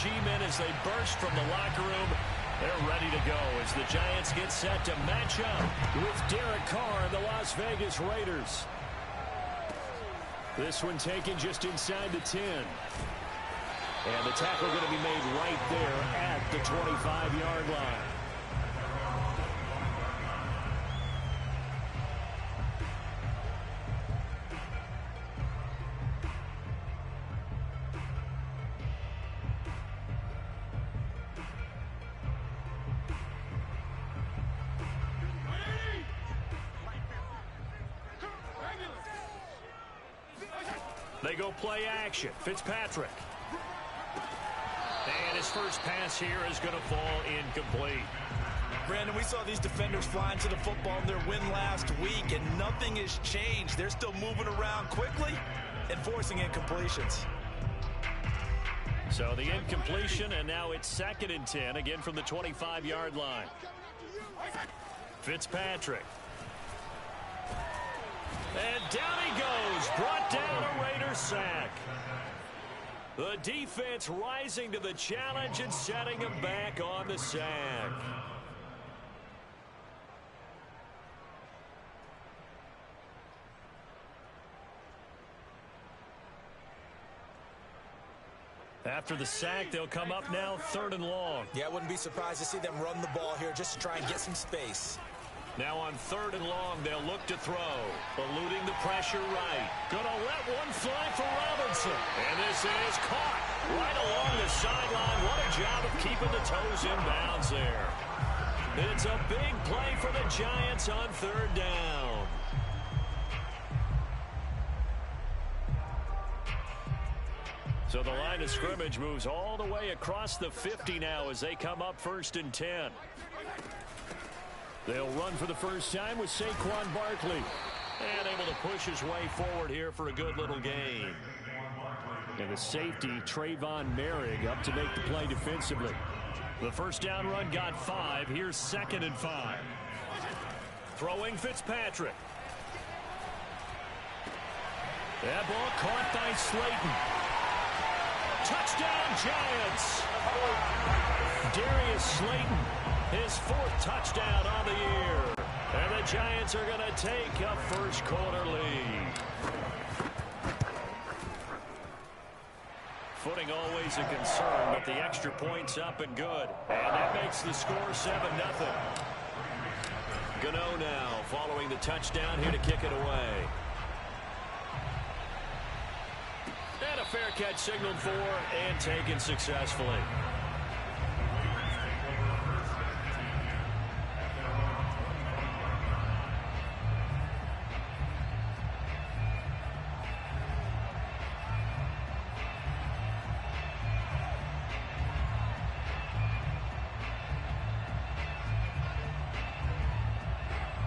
G-men as they burst from the locker room. They're ready to go as the Giants get set to match up with Derek Carr and the Las Vegas Raiders. This one taken just inside the 10. And the tackle going to be made right there at the 25-yard line. They go play action. Fitzpatrick. And his first pass here is going to fall incomplete. Brandon, we saw these defenders flying to the football in their win last week, and nothing has changed. They're still moving around quickly and forcing incompletions. So the incompletion, and now it's 2nd and 10, again from the 25-yard line. Fitzpatrick. And down he goes, brought down a Raider sack. The defense rising to the challenge and setting him back on the sack. After the sack, they'll come up now 3rd and long. Yeah, I wouldn't be surprised to see them run the ball here just to try and get some space. Now on 3rd and long, they'll look to throw. Eluding the pressure right. Gonna let one fly for Robinson. And this is caught right along the sideline. What a job of keeping the toes in bounds there. It's a big play for the Giants on 3rd down. So the line of scrimmage moves all the way across the 50 now as they come up 1st and 10. They'll run for the first time with Saquon Barkley. And able to push his way forward here for a good little gain. And the safety, Trayvon Merrick, up to make the play defensively. The first down run got 5. Here's 2nd and 5. Throwing Fitzpatrick. That ball caught by Slayton. Touchdown, Giants! Darius Slayton, his 4th touchdown on the year. And the Giants are going to take a first-quarter lead. Footing always a concern, but the extra point's up and good. And that makes the score 7-0. Gano now following the touchdown here to kick it away. And a fair catch signaled for and taken successfully.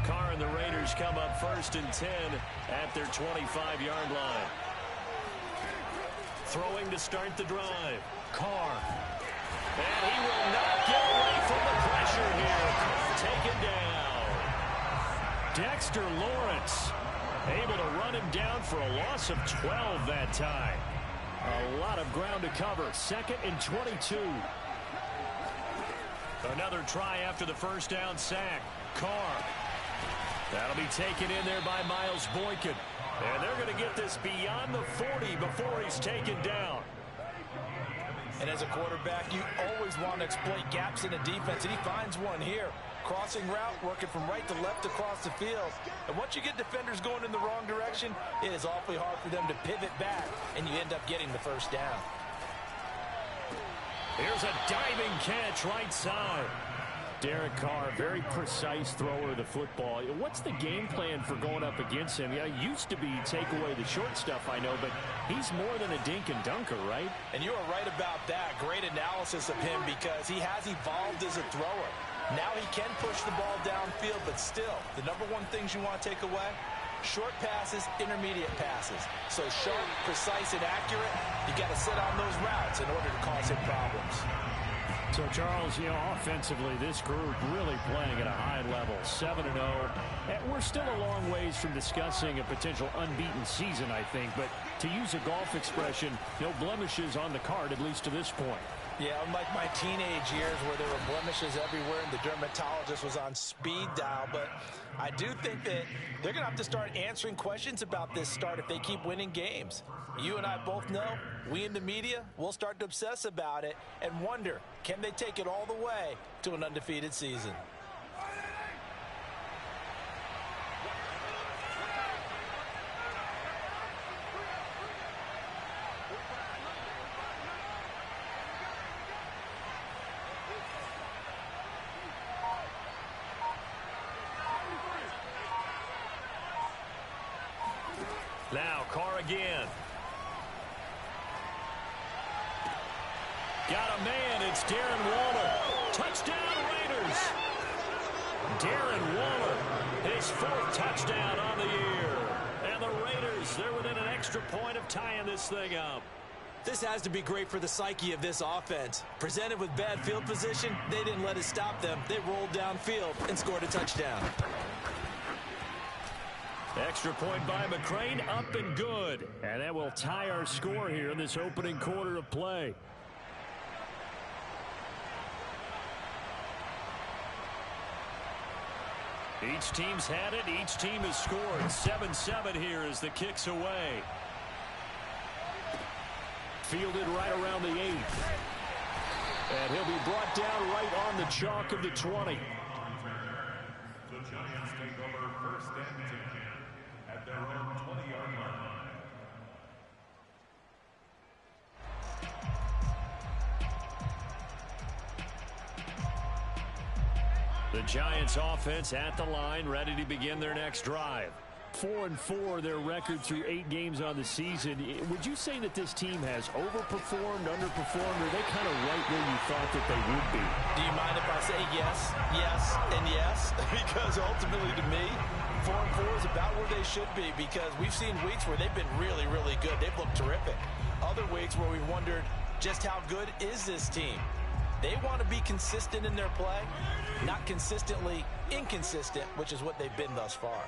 Carr and the Raiders come up 1st and 10 at their 25-yard line. Throwing to start the drive. Carr. And he will not get away from the pressure here. Carr taken down. Dexter Lawrence able to run him down for a loss of 12 that time. A lot of ground to cover. 2nd and 22. Another try after the first down sack. Carr. That'll be taken in there by Miles Boykin. And they're going to get this beyond the 40 before he's taken down. And as a quarterback, you always want to exploit gaps in the defense, and he finds one here. Crossing route, working from right to left across the field. And once you get defenders going in the wrong direction, it is awfully hard for them to pivot back, and you end up getting the first down. Here's a diving catch right side. Derek Carr, very precise thrower of the football. What's the game plan for going up against him? Yeah, used to be take away the short stuff, I know, but he's more than a dink and dunker, right? And you are right about that. Great analysis of him because he has evolved as a thrower. Now he can push the ball downfield, but still, the number one things you want to take away, short passes, intermediate passes. So sharp, precise, and accurate, you got to sit on those routes in order to cause him problems. So, Charles, you know, offensively, this group really playing at a high level, 7-0. And we're still a long ways from discussing a potential unbeaten season, I think. But to use a golf expression, no blemishes on the card, at least to this point. Yeah, unlike my teenage years where there were blemishes everywhere and the dermatologist was on speed dial, but I do think that they're going to have to start answering questions about this start if they keep winning games. You and I both know, we in the media, will start to obsess about it and wonder, can they take it all the way to an undefeated season? Now, Carr again. Got a man. It's Darren Waller. Touchdown, Raiders. Darren Waller, his 4th touchdown on the year. And the Raiders, they're within an extra point of tying this thing up. This has to be great for the psyche of this offense. Presented with bad field position, they didn't let it stop them. They rolled downfield and scored a touchdown. Extra point by McCrane, up and good. And that will tie our score here in this opening quarter of play. Each team's had it. Each team has scored. 7-7 here as the kick's away. Fielded right around the 8th. And he'll be brought down right on the chalk of the 20. The Giants take over 1st and 10 at their own 20-yard line. The Giants offense at the line, ready to begin their next drive. 4-4 their record through 8 games on the season. Would you say that this team has overperformed, underperformed, or are they kind of right where you thought that they would be? Do you mind if I say yes, yes, and yes? Because ultimately to me, 4-4 is about where they should be, because we've seen weeks where they've been really, really good. They've looked terrific. Other weeks where we wondered just how good is this team? They want to be consistent in their play, not consistently inconsistent, which is what they've been thus far.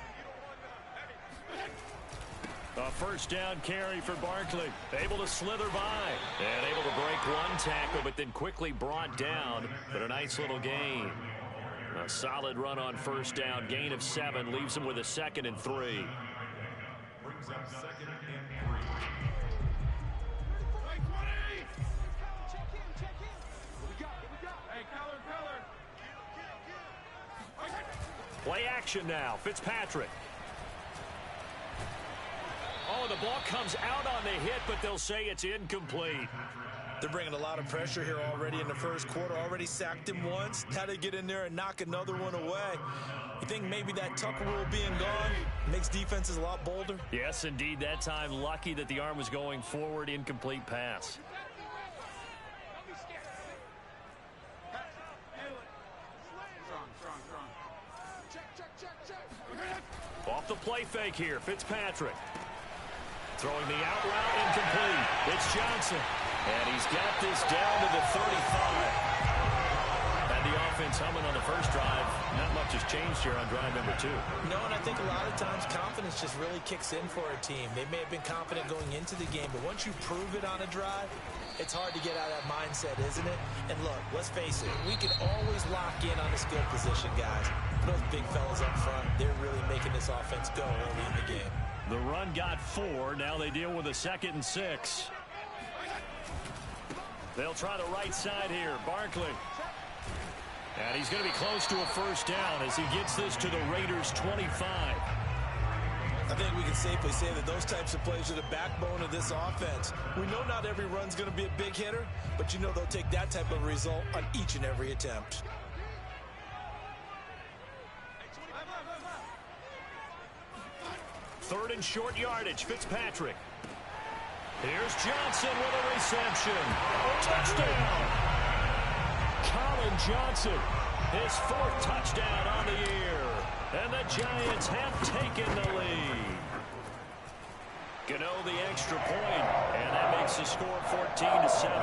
A 1st down carry for Barkley. Able to slither by. And able to break one tackle, but then quickly brought down. But a nice little gain. A solid run on 1st down. Gain of 7. Leaves him with a 2nd and 3. Brings up 2nd and 3. Play action now. Fitzpatrick. Oh, the ball comes out on the hit, but they'll say it's incomplete. They're bringing a lot of pressure here already in the 1st quarter. Already sacked him once. Had to get in there and knock another one away. You think maybe that Tucker rule being gone makes defenses a lot bolder? Yes, indeed. That time, lucky that the arm was going forward. Incomplete pass. Off the play fake here, Fitzpatrick. Throwing the out route, incomplete. It's Johnson. And he's got this down to the 35. And the offense humming on the 1st drive. Not much has changed here on drive number 2. No, and I think a lot of times confidence just really kicks in for a team. They may have been confident going into the game, but once you prove it on a drive, it's hard to get out of that mindset, isn't it? And look, let's face it, we can always lock in on the skill position, guys. Those big fellas up front, they're really making this offense go early in the game. The run got 4. Now they deal with a 2nd and 6. They'll try the right side here. Barkley. And he's going to be close to a 1st down as he gets this to the Raiders' 25. I think we can safely say that those types of plays are the backbone of this offense. We know not every run's going to be a big hitter, but you know they'll take that type of result on each and every attempt. Third and short yardage, Fitzpatrick. Here's Johnson with a reception. Touchdown! Colin Johnson, his 4th touchdown on the year. And the Giants have taken the lead. Gano the extra point, and that makes the score 14-7.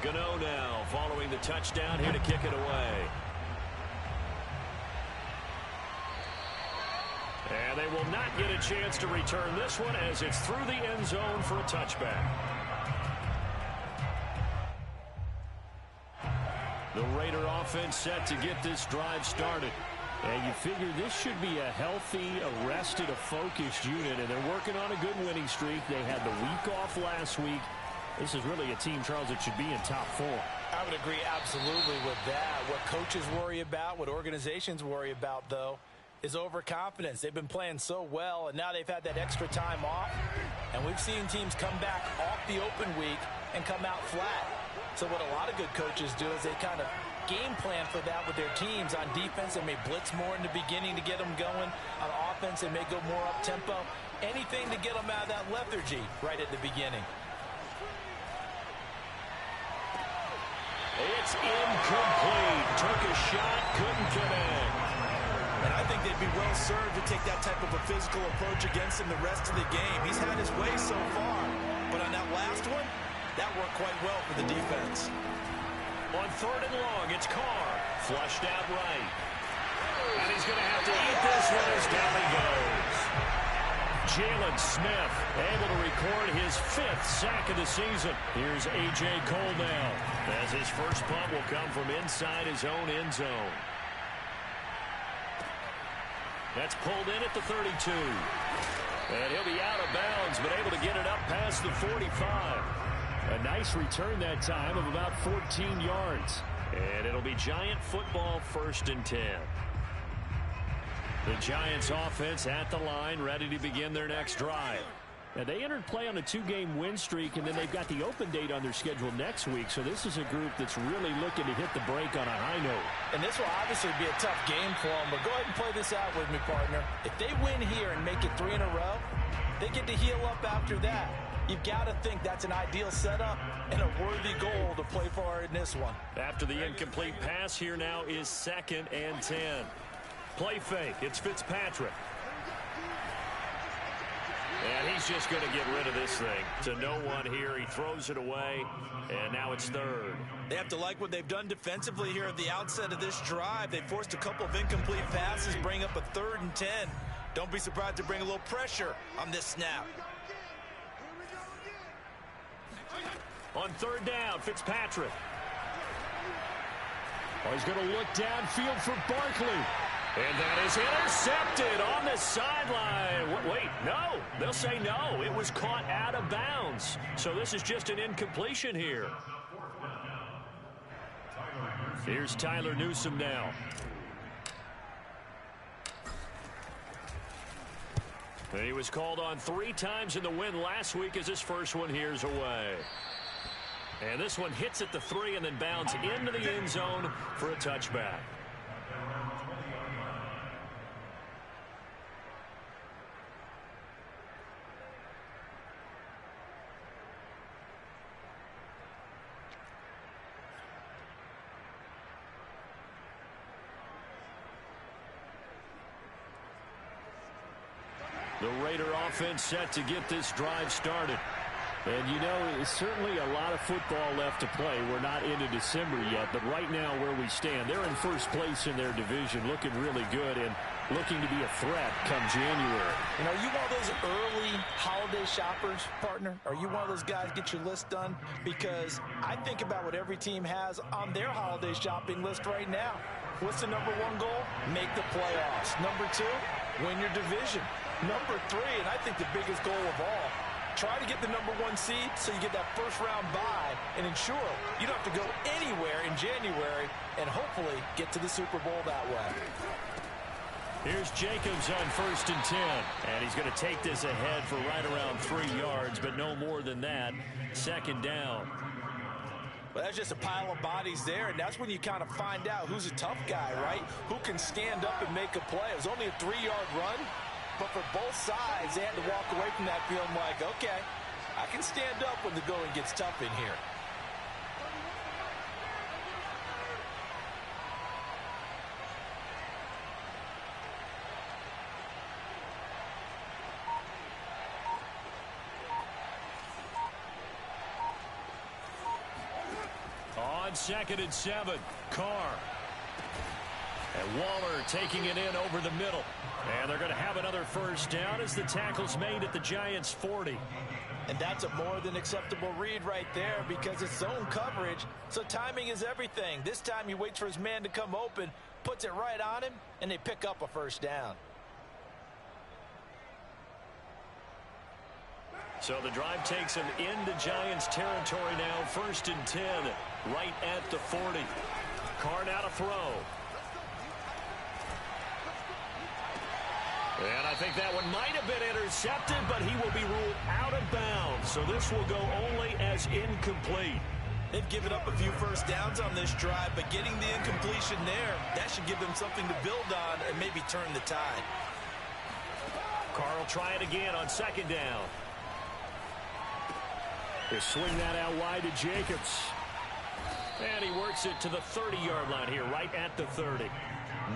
Gano now following the touchdown here to kick it away. And they will not get a chance to return this one as it's through the end zone for a touchback. The Raider offense set to get this drive started. And you figure this should be a healthy, a rested, a focused unit. And they're working on a good winning streak. They had the week off last week. This is really a team, Charles, that should be in top form. I would agree absolutely with that. What coaches worry about, what organizations worry about, though, is overconfidence. They've been playing so well, and now they've had that extra time off. And we've seen teams come back off the open week and come out flat. So what a lot of good coaches do is they kind of game plan for that with their teams. On defense, they may blitz more in the beginning to get them going. On offense, they may go more up-tempo. Anything to get them out of that lethargy right at the beginning. It's incomplete. Took a shot, couldn't connect. And I think they'd be well served to take that type of a physical approach against him the rest of the game. He's had his way so far. But on that last one, that worked quite well for the defense. On 3rd and long, it's Carr. Flushed out right. And he's going to have to eat this one as down he goes. Jalen Smith able to record his 5th sack of the season. Here's A.J. Cole now, as his first punt will come from inside his own end zone. That's pulled in at the 32. And he'll be out of bounds, but able to get it up past the 45. A nice return that time of about 14 yards. And it'll be Giant football, 1st and 10. The Giants offense at the line, ready to begin their next drive. Now, they entered play on a 2-game win streak, and then they've got the open date on their schedule next week. So this is a group that's really looking to hit the break on a high note. And this will obviously be a tough game for them, but go ahead and play this out with me, partner. If they win here and make it 3 in a row, they get to heal up after that. You've got to think that's an ideal setup and a worthy goal to play for in this one. After the incomplete pass, here now is 2nd and 10. Play fake. It's Fitzpatrick. And he's just going to get rid of this thing to no one here. He throws it away, and now it's 3rd. They have to like what they've done defensively here at the outset of this drive. They forced a couple of incomplete passes, bring up a 3rd and 10. Don't be surprised to bring a little pressure on this snap. On 3rd down, Fitzpatrick. Oh, he's going to look downfield for Barkley. And that is intercepted on the sideline. Wait, no. They'll say no. It was caught out of bounds. So this is just an incompletion here. Here's Tyler Newsome now. And he was called on 3 times in the win last week as his first one here's away. And this one hits at the 3 and then bounds into the end zone for a touchback. The Raider offense set to get this drive started. And, you know, it's certainly a lot of football left to play. We're not into December yet, but right now where we stand, they're in first place in their division, looking really good and looking to be a threat come January. You know, are you one of those early holiday shoppers, partner? Are you one of those guys get your list done? Because I think about what every team has on their holiday shopping list right now. What's the number 1 goal? Make the playoffs. Number 2, win your division. Number 3, and I think the biggest goal of all, try to get the number 1 seed so you get that first-round bye and ensure you don't have to go anywhere in January and hopefully get to the Super Bowl that way. Here's Jacobs on 1st and 10. And he's going to take this ahead for right around 3 yards, but no more than that. 2nd down. Well, that's just a pile of bodies there, and that's when you kind of find out who's a tough guy, right? Who can stand up and make a play. It was only a 3-yard run. But for both sides, they had to walk away from that feeling like, okay, I can stand up when the going gets tough in here. On 2nd and 7, Carr. And Waller taking it in over the middle. And they're going to have another first down as the tackle's made at the Giants' 40. And that's a more than acceptable read right there because it's zone coverage, so timing is everything. This time he waits for his man to come open, puts it right on him, and they pick up a first down. So the drive takes him into Giants territory now, 1st and 10, right at the 40. Carr now to throw. And I think that one might have been intercepted, but he will be ruled out of bounds. So this will go only as incomplete. They've given up a few first downs on this drive, but getting the incompletion there, that should give them something to build on and maybe turn the tide. Carr will try it again on 2nd down. He'll swing that out wide to Jacobs. And he works it to the 30-yard line here, right at the 30.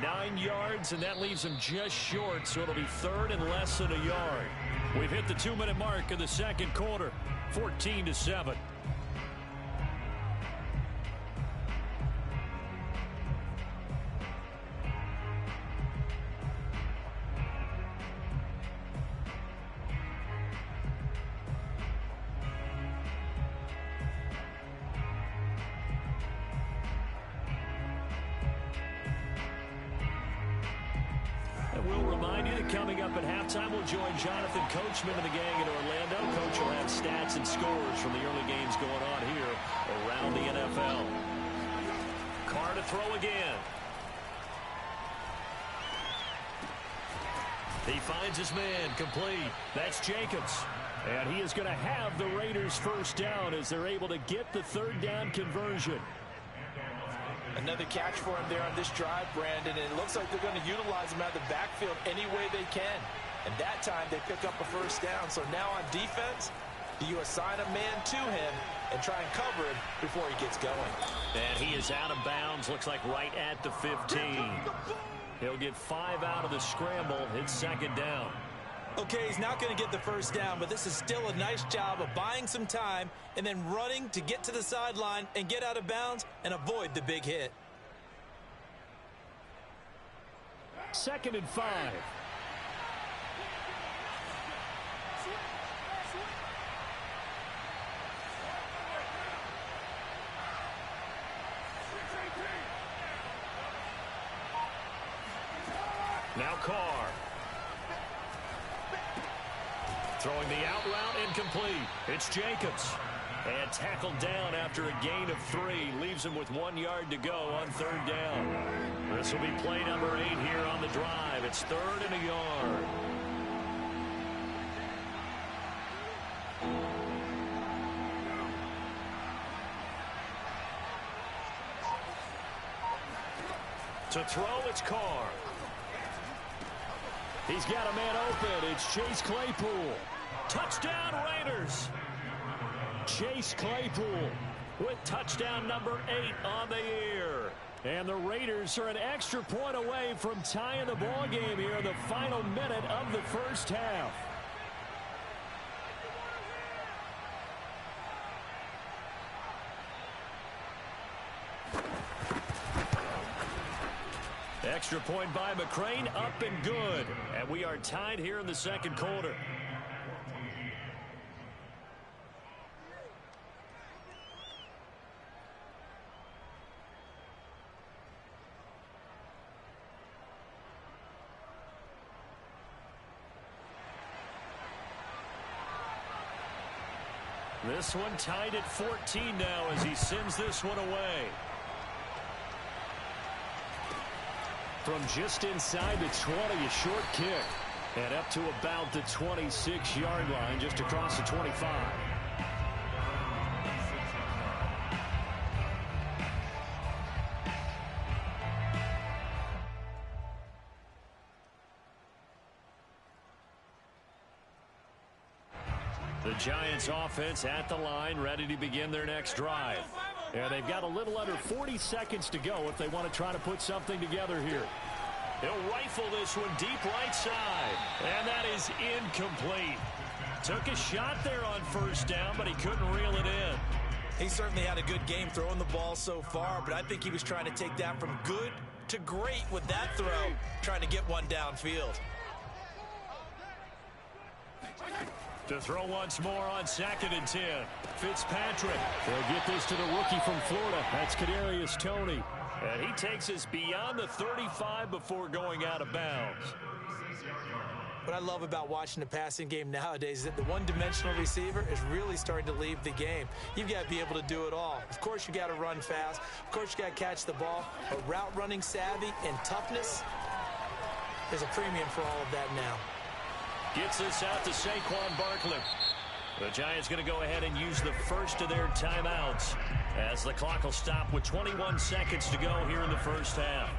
9 yards, and that leaves him just short, so it'll be 3rd and less than a yard. We've hit the 2-minute mark in the second quarter, 14-7. Coming up at halftime, we'll join Jonathan Coachman and the gang in Orlando. Coach will have stats and scores from the early games going on here around the NFL. Carr to throw again. He finds his man complete. That's Jacobs. And he is going to have the Raiders first down as they're able to get the 3rd down conversion. Another catch for him there on this drive, Brandon, and it looks like they're going to utilize him out of the backfield any way they can. And that time they pick up a first down. So now on defense, do you assign a man to him and try and cover him before he gets going? And he is out of bounds, looks like right at the 15. He'll get 5 out of the scramble, hits 2nd down. Okay, he's not going to get the first down, but this is still a nice job of buying some time and then running to get to the sideline and get out of bounds and avoid the big hit. 2nd and 5. Now Carr. Throwing the out route incomplete. It's Jacobs. And tackled down after a gain of 3. Leaves him with 1 yard to go on 3rd down. This will be play number 8 here on the drive. It's 3rd and a yard. To throw, it's Carr. He's got a man open. It's Chase Claypool. Touchdown, Raiders. Chase Claypool with touchdown number 8 on the year. And the Raiders are an extra point away from tying the ball game here in the final minute of the first half. Extra point by McCrane, up and good. And we are tied here in the second quarter. This one tied at 14 now as he sends this one away. From just inside the 20, a short kick. And up to about the 26-yard line, just across the 25. The Giants offense at the line, ready to begin their next drive. And they've got a little under 40 seconds to go if they want to try to put something together here. He'll rifle this one deep right side. And that is incomplete. Took a shot there on first down, but he couldn't reel it in. He certainly had a good game throwing the ball so far, but I think he was trying to take that from good to great with that throw, trying to get one downfield. To throw once more on 2nd and 10. Fitzpatrick. They'll get this to the rookie from Florida. That's Kadarius Toney. And he takes us beyond the 35 before going out of bounds. What I love about watching the passing game nowadays is that the one-dimensional receiver is really starting to leave the game. You've got to be able to do it all. Of course, you got to run fast. Of course, you got to catch the ball. But route running savvy and toughness, there's a premium for all of that now. Gets this out to Saquon Barkley. The Giants going to go ahead and use the first of their timeouts as the clock will stop with 21 seconds to go here in the first half.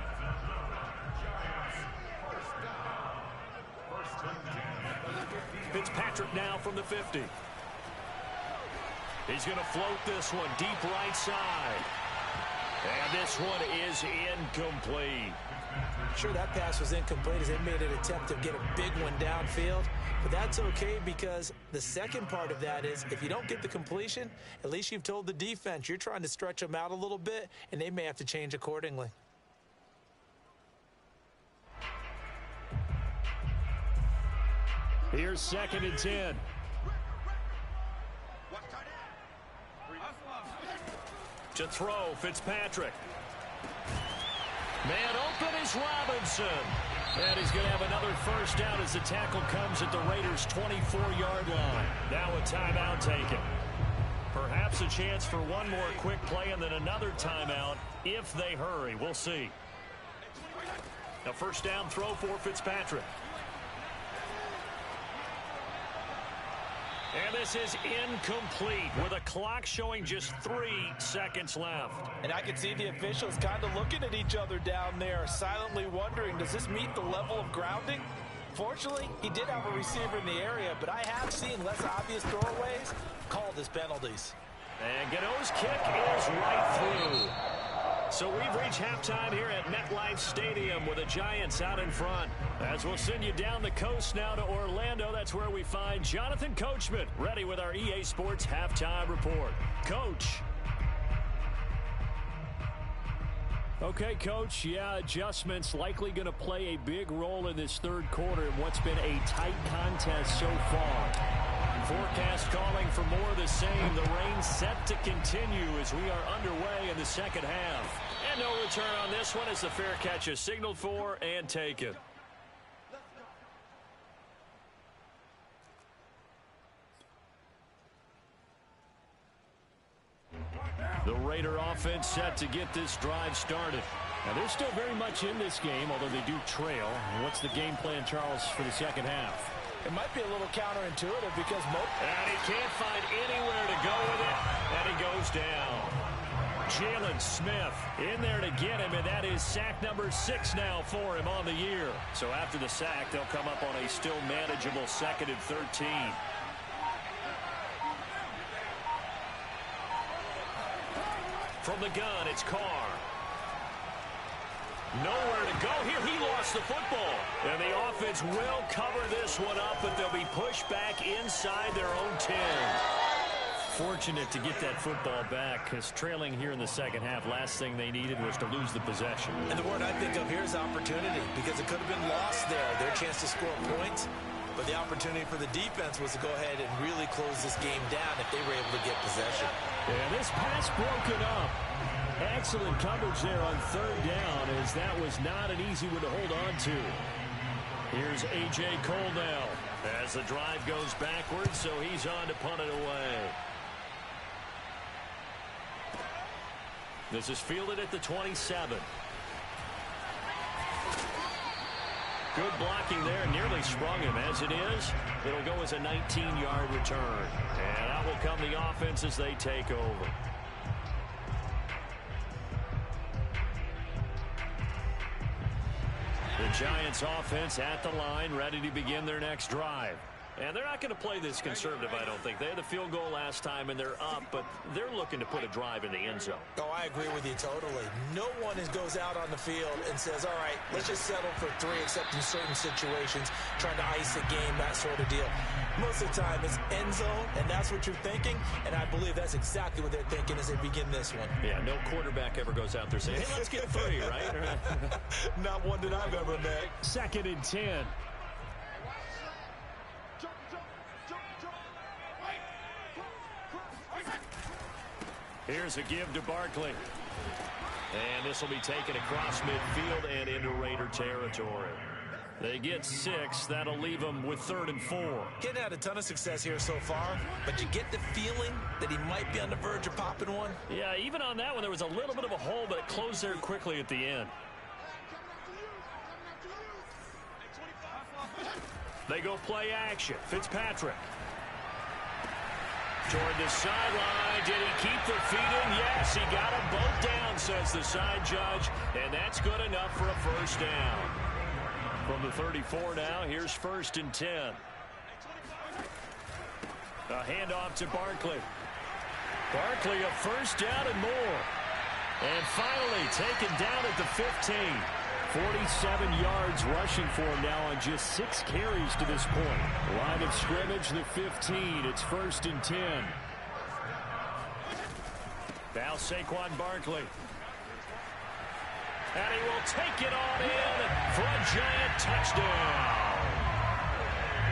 Fitzpatrick now from the 50. He's going to float this one deep right side. And this one is incomplete. Sure, that pass was incomplete as they made an attempt to get a big one downfield. But that's okay because the second part of that is if you don't get the completion, at least you've told the defense you're trying to stretch them out a little bit, and they may have to change accordingly. Here's 2nd and 10. To throw, Fitzpatrick. Man open is Robinson. And he's going to have another first down as the tackle comes at the Raiders' 24-yard line. Now a timeout taken. Perhaps a chance for one more quick play and then another timeout if they hurry. We'll see. A first down throw for Fitzpatrick. And this is incomplete with a clock showing just 3 seconds left. And I can see the officials kind of looking at each other down there, silently wondering, does this meet the level of grounding? Fortunately, he did have a receiver in the area, but I have seen less obvious throwaways called as penalties. And Gano's kick is right through. So we've reached halftime here at MetLife Stadium with the Giants out in front. As we'll send you down the coast now to Orlando, that's where we find Jonathan Coachman ready with our EA Sports Halftime Report. Coach. Okay, Coach, adjustments likely going to play a big role in this third quarter in what's been a tight contest so far. Forecast calling for more of the same. The rain set to continue as we are underway in the second half. And no return on this one as the fair catch is signaled for and taken. The Raider offense set to get this drive started. Now, they're still very much in this game, although they do trail. What's the game plan, Charles, for the second half? It might be a little counterintuitive because and he can't find anywhere to go with it, and he goes down. Jalen Smith in there to get him, and that is sack number 6 now for him on the year. So after the sack, they'll come up on a still manageable 2nd and 13. From the gun, it's Carr. Nowhere to go here. He lost the football. And the offense will cover this one up, but they'll be pushed back inside their own 10. Fortunate to get that football back because trailing here in the second half, last thing they needed was to lose the possession. And the word I think of here is opportunity because it could have been lost there. Their chance to score points. But the opportunity for the defense was to go ahead and really close this game down if they were able to get possession. And this pass broken up. Excellent coverage there on third down as that was not an easy one to hold on to. Here's A.J. Cole now as the drive goes backwards, so he's on to punt it away. This is fielded at the 27. Good blocking there, nearly sprung him. As it is, it'll go as a 19-yard return. And out will come the offense as they take over. The Giants offense at the line, ready to begin their next drive. And they're not going to play this conservative, I don't think. They had the field goal last time, and they're up, but they're looking to put a drive in the end zone. Oh, I agree with you totally. No one goes out on the field and says, all right, let's just settle for 3, except in certain situations, trying to ice a game, that sort of deal. Most of the time, it's end zone, and that's what you're thinking, and I believe that's exactly what they're thinking as they begin this one. Yeah, no quarterback ever goes out there saying, hey, let's get 3, right? Not one that I've ever met. 2nd and 10. Here's a give to Barkley. And this will be taken across midfield and into Raider territory. They get 6. That'll leave them with 3rd and 4. Getting had a ton of success here so far, but you get the feeling that he might be on the verge of popping one. Yeah, even on that one, there was a little bit of a hole, but it closed there quickly at the end. They go play action. Fitzpatrick. Toward the sideline. Did he keep the feet in? Yes, he got them both down, says the side judge. And that's good enough for a first down. From the 34 now, here's 1st and 10. A handoff to Barkley. Barkley a first down and more. And finally taken down at the 15. 47 yards rushing for him now on just 6 carries to this point. Line of scrimmage, the 15. It's 1st and 10. Now Saquon Barkley. And he will take it on in for a giant touchdown.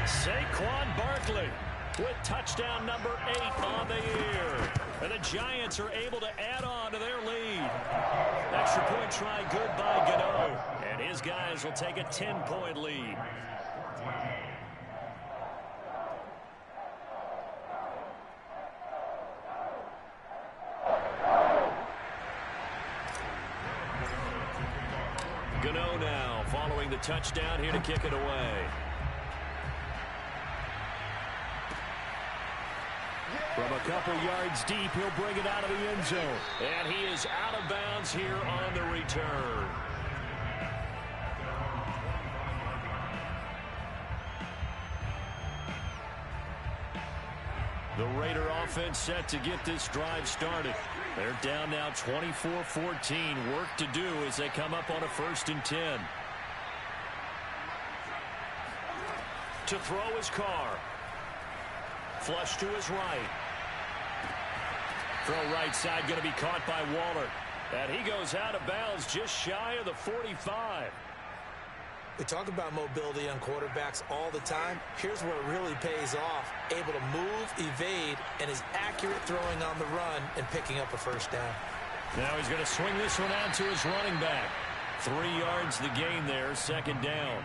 Saquon Barkley with touchdown number 8 on the year. And the Giants are able to add on to their lead. Extra point try good by Gano. And his guys will take a 10-point lead. Gano now following the touchdown here to kick it away. From a couple yards deep, he'll bring it out of the end zone. And he is out of bounds here on the return. The Raider offense set to get this drive started. They're down now 24-14. Work to do as they come up on a 1st and 10. To throw his Carr. Flush to his right. Throw right side going to be caught by Waller. And he goes out of bounds just shy of the 45. We talk about mobility on quarterbacks all the time. Here's where it really pays off. Able to move, evade, and is accurate throwing on the run and picking up a first down. Now he's going to swing this one out to his running back. 3 yards the gain there, 2nd down.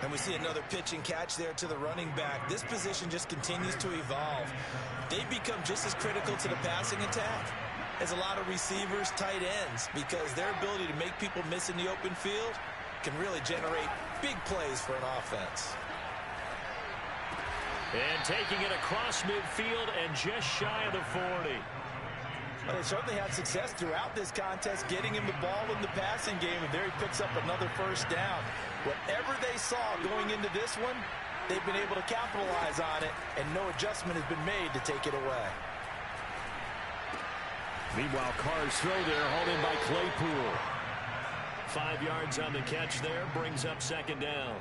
And we see another pitch and catch there to the running back. This position just continues to evolve. They become just as critical to the passing attack as a lot of receivers, tight ends, because their ability to make people miss in the open field can really generate big plays for an offense. And taking it across midfield and just shy of the 40. Well, they certainly had success throughout this contest, getting him the ball in the passing game, and there he picks up another first down. Whatever they saw going into this one, they've been able to capitalize on it, and no adjustment has been made to take it away. Meanwhile, Carr's throw there hauled in by Claypool. 5 yards on the catch there, brings up 2nd down.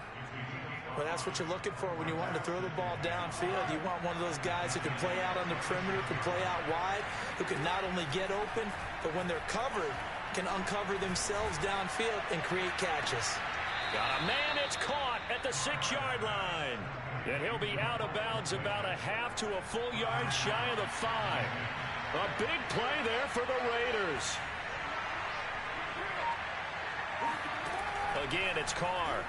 Well, that's what you're looking for when you want to throw the ball downfield. You want one of those guys who can play out on the perimeter, can play out wide, who can not only get open, but when they're covered, can uncover themselves downfield and create catches. Got a man, it's caught at the 6-yard line. And he'll be out of bounds about a half to a full yard shy of the 5. A big play there for the Raiders. Again, it's Carr.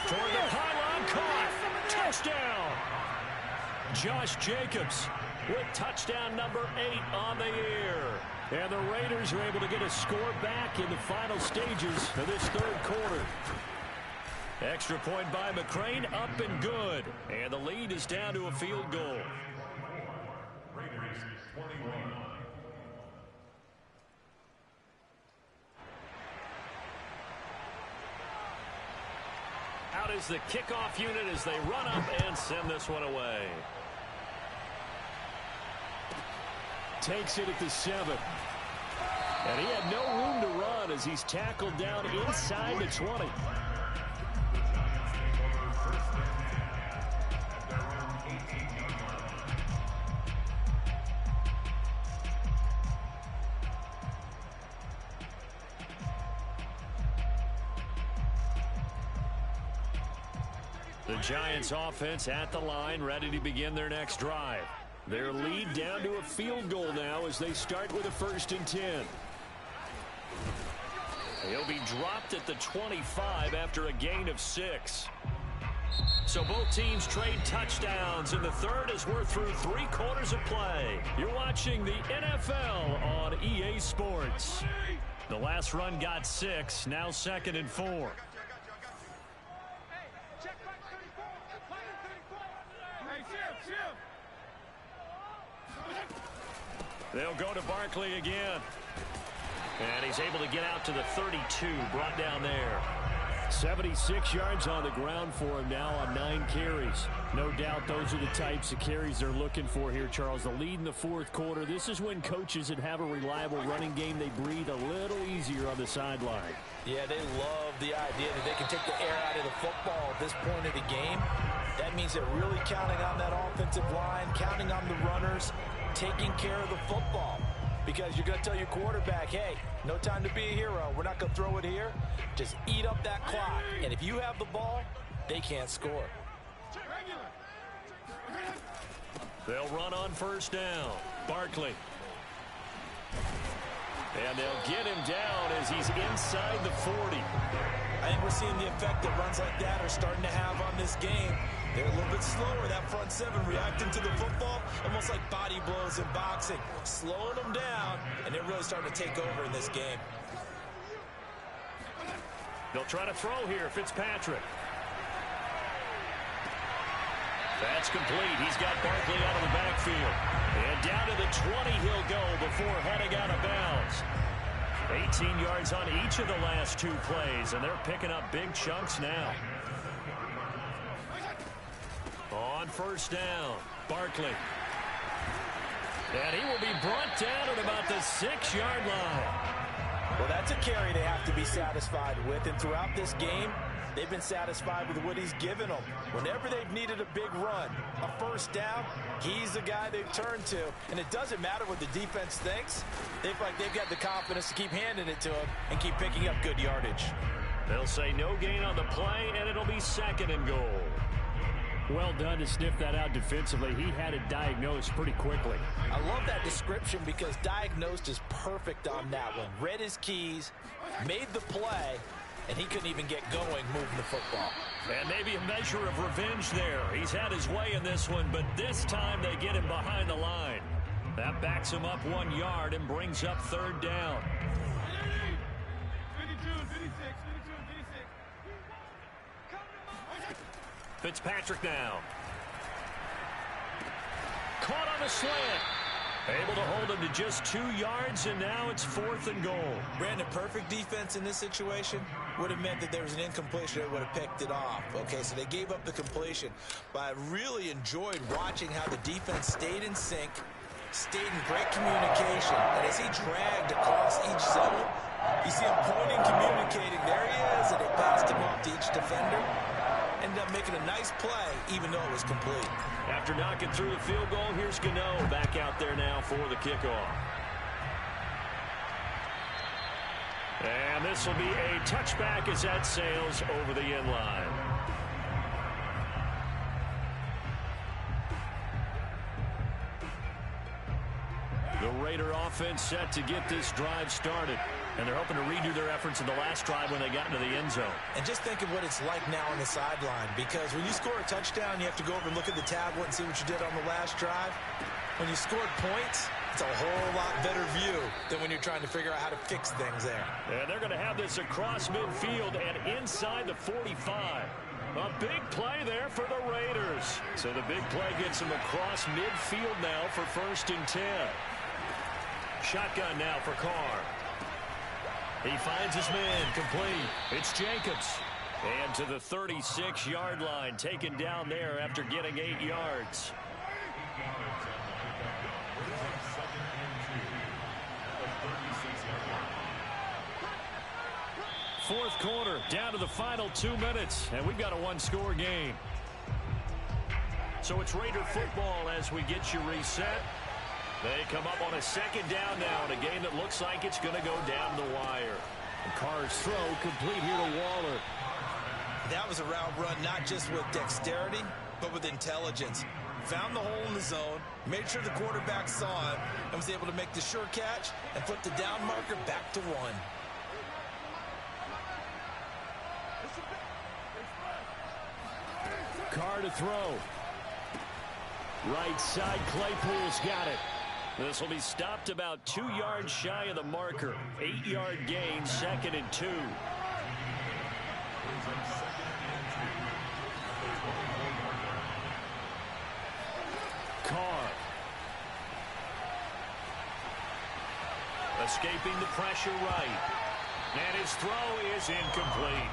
Toward the pylon, caught. Touchdown. Josh Jacobs with touchdown number 8 on the year. And the Raiders are able to get a score back in the final stages of this 3rd quarter. Extra point by McCrane, up and good. And the lead is down to a field goal. Raiders 21. Out is the kickoff unit as they run up and send this one away. Takes it at the 7. And he had no room to run as he's tackled down inside the 20. The Giants offense at the line, ready to begin their next drive. Their lead down to a field goal now as they start with a 1st and 10. He'll be dropped at the 25 after a gain of 6. So both teams trade touchdowns, and the third as we're through 3 quarters of play. You're watching the NFL on EA Sports. The last run got 6, now 2nd and 4. They'll go to Barkley again. And he's able to get out to the 32, brought down there. 76 yards on the ground for him now on 9 carries. No doubt those are the types of carries they're looking for here, Charles. The lead in the 4th quarter. This is when coaches that have a reliable running game, they breathe a little easier on the sideline. Yeah, they love the idea that they can take the air out of the football at this point of the game. That means they're really counting on that offensive line, counting on the runners, taking care of the football. Because you're going to tell your quarterback, hey, no time to be a hero. We're not going to throw it here. Just eat up that clock. And if you have the ball, they can't score. They'll run on 1st down. Barkley. And they'll get him down as he's inside the 40. I think we're seeing the effect that runs like that are starting to have on this game. They're a little bit slower, that front 7, reacting to the football, almost like body blows in boxing, slowing them down, and they're really starting to take over in this game. They'll try to throw here, Fitzpatrick. That's complete. He's got Barkley out of the backfield. And down to the 20 he'll go before heading out of bounds. 18 yards on each of the last 2 plays, and they're picking up big chunks now. On 1st down, Barkley. And he will be brought down at about the 6-yard line. Well, that's a carry they have to be satisfied with, and throughout this game, they've been satisfied with what he's given them. Whenever they've needed a big run, a 1st down, he's the guy they've turned to. And it doesn't matter what the defense thinks. They've got the confidence to keep handing it to him and keep picking up good yardage. They'll say no gain on the play, and it'll be 2nd and goal. Well done to sniff that out defensively. He had it diagnosed pretty quickly. I love that description because diagnosed is perfect on that one. Read his keys, made the play, and he couldn't even get going moving the football. And maybe a measure of revenge there. He's had his way in this one, but this time they get him behind the line. That backs him up 1 yard and brings up 3rd down. Fitzpatrick now. Caught on the slant. Able to hold him to just 2 yards, and now it's 4th and goal. Brandon, perfect defense in this situation would have meant that there was an incompletion. They would have picked it off. Okay, so they gave up the completion. But I really enjoyed watching how the defense stayed in sync, stayed in great communication. And as he dragged across each zone, you see him pointing, communicating. There he is, and they passed him off to each defender. Ended up making a nice play, even though it was complete. After knocking through the field goal, here's Gano back out there now for the kickoff. And this will be a touchback as that sails over the end line. The Raider offense set to get this drive started. And they're hoping to redo their efforts in the last drive when they got into the end zone. And just think of what it's like now on the sideline. Because when you score a touchdown, you have to go over and look at the tablet and see what you did on the last drive. When you scored points, it's a whole lot better view than when you're trying to figure out how to fix things there. And they're going to have this across midfield and inside the 45. A big play there for the Raiders. So the big play gets them across midfield now for 1st and 10. Shotgun now for Carr. He finds his man complete. It's Jacobs. And to the 36-yard line, taken down there after getting 8 yards. Fourth quarter, down to the final 2 minutes, and we've got a 1-score game. So it's Raider football as we get you reset. They come up on a 2nd down now in a game that looks like it's going to go down the wire. And Carr's throw complete here to Waller. That was a route run not just with dexterity, but with intelligence. found the hole in the zone, made sure the quarterback saw him, and was able to make the sure catch and flip the down marker back to 1. Carr to throw. Right side, Claypool's got it. This will be stopped about 2 yards shy of the marker. 8-yard gain, 2nd and 2. Carr. Escaping the pressure right. And his throw is incomplete.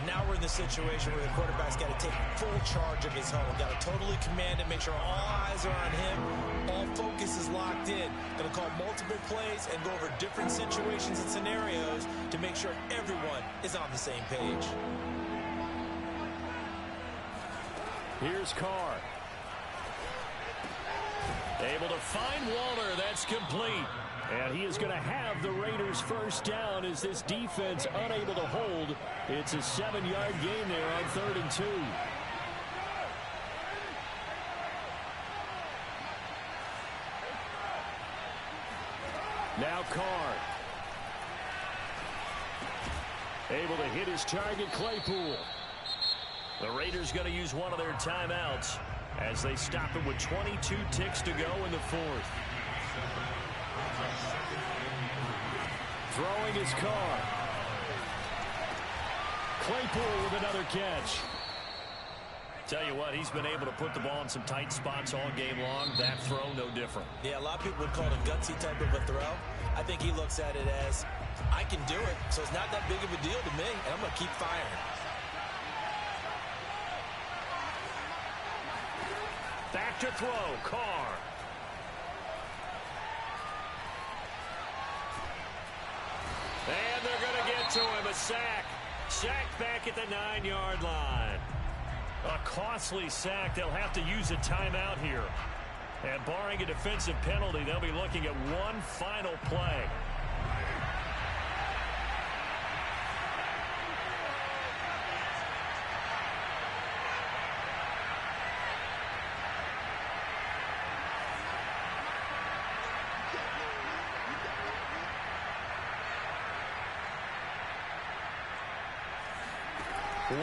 Now we're in the situation where the quarterback's got to take full charge of his home. Got to totally command it, make sure all eyes are on him. All focus is locked in. Going to call multiple plays and go over different situations and scenarios to make sure everyone is on the same page. Here's Carr. Able to find Waller. That's complete. And he is going to have the Raiders first down as this defense unable to hold. It's a 7-yard gain there on 3rd and 2. Now Carr. Able to hit his target, Claypool. The Raiders going to use one of their timeouts as they stop it with 22 ticks to go in the 4th. Throwing his Carr. Claypool with another catch. Tell you what, he's been able to put the ball in some tight spots all game long. That throw, no different. Yeah, a lot of people would call it a gutsy type of a throw. I think he looks at it as, I can do it, so it's not that big of a deal to me, and I'm going to keep firing. Back to throw, Carr. And they're going to get to him, a sack. Sacked back at the 9-yard line. A costly sack. They'll have to use a timeout here. And barring a defensive penalty, they'll be looking at one final play.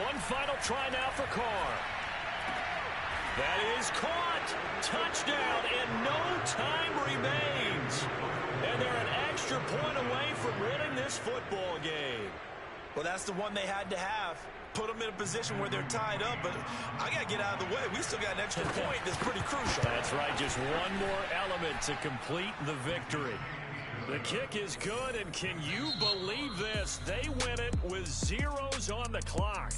One final try now for Carr. That is caught. Touchdown, and no time remains. And they're an extra point away from winning this football game. Well, that's the one they had to have. Put them in a position where they're tied up, but I got to get out of the way. We still got an extra point that's pretty crucial. That's right, just one more element to complete the victory. The kick is good, and can you believe this? They win it with zeros on the clock.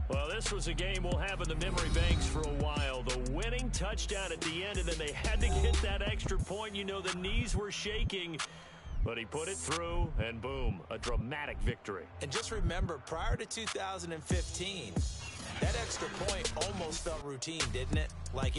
Well, this was a game we'll have in the memory banks for a while. The winning touchdown at the end, and then they had to get that extra point. You know, the knees were shaking, but he put it through, and boom, a dramatic victory. And just remember, prior to 2015, that extra point almost felt routine, didn't it? Like